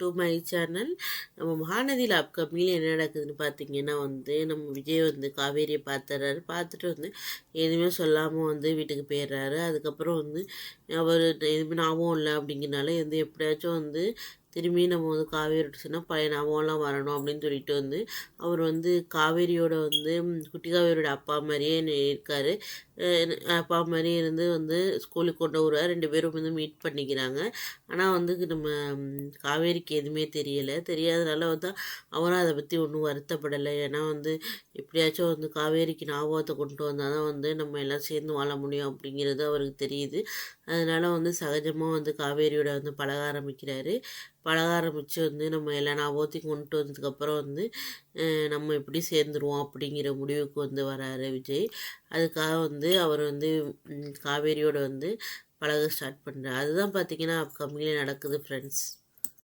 To my channel. நம்ம மகாநதியில் அப்கமிங்கில் என்ன நடக்குதுன்னு பார்த்தீங்கன்னா நம்ம விஜய் காவேரியை பார்த்துறாரு. பார்த்துட்டு எதுவுமே சொல்லாமல் வீட்டுக்கு போயிடுறாரு. அதுக்கப்புறம் அவர் எதுவுமே ஞாபகம் இல்லை அப்படிங்கிறனால எப்படியாச்சும் திரும்பி நம்ம காவேரியோட சொன்னால் பழைய ஞாபகம்லாம் வரணும் அப்படின்னு சொல்லிட்டு அவர் காவேரியோட குட்டி காவேரியோட அப்பா மாதிரியே இருக்கார். அப்பா மாதிரி இருந்து ஸ்கூலுக்கு கொண்டு வருவார். 2 பேரும் மீட் பண்ணிக்கிறாங்க. ஆனால் நம்ம காவேரிக்கு எதுவுமே தெரியாதனால அவரும் அதை பற்றி ஒன்றும் வருத்தப்படலை. ஏன்னா எப்படியாச்சும் காவேரிக்கு ஞாபகத்தை கொண்டு வந்தால் தான் நம்ம எல்லாம் சேர்ந்து வாழ முடியும் அப்படிங்கிறது அவருக்கு தெரியுது. அதனால் சகஜமாக காவேரியோட பழக ஆரம்பிக்கிறாரு. பழக ஆரம்பித்து நம்ம எல்லா ஞாபகத்தையும் கொண்டு வந்ததுக்கப்புறம் நம்ம எப்படி சேர்ந்துருவோம் அப்படிங்கிற முடிவுக்கு வராரு விஜய். அதுக்காக அவர் காவேரியோட பழக ஸ்டார்ட் பண்ணுறாரு. அதுதான் பார்த்திங்கன்னா அப்கமிங்கில் நடக்குது ஃப்ரெண்ட்ஸ்.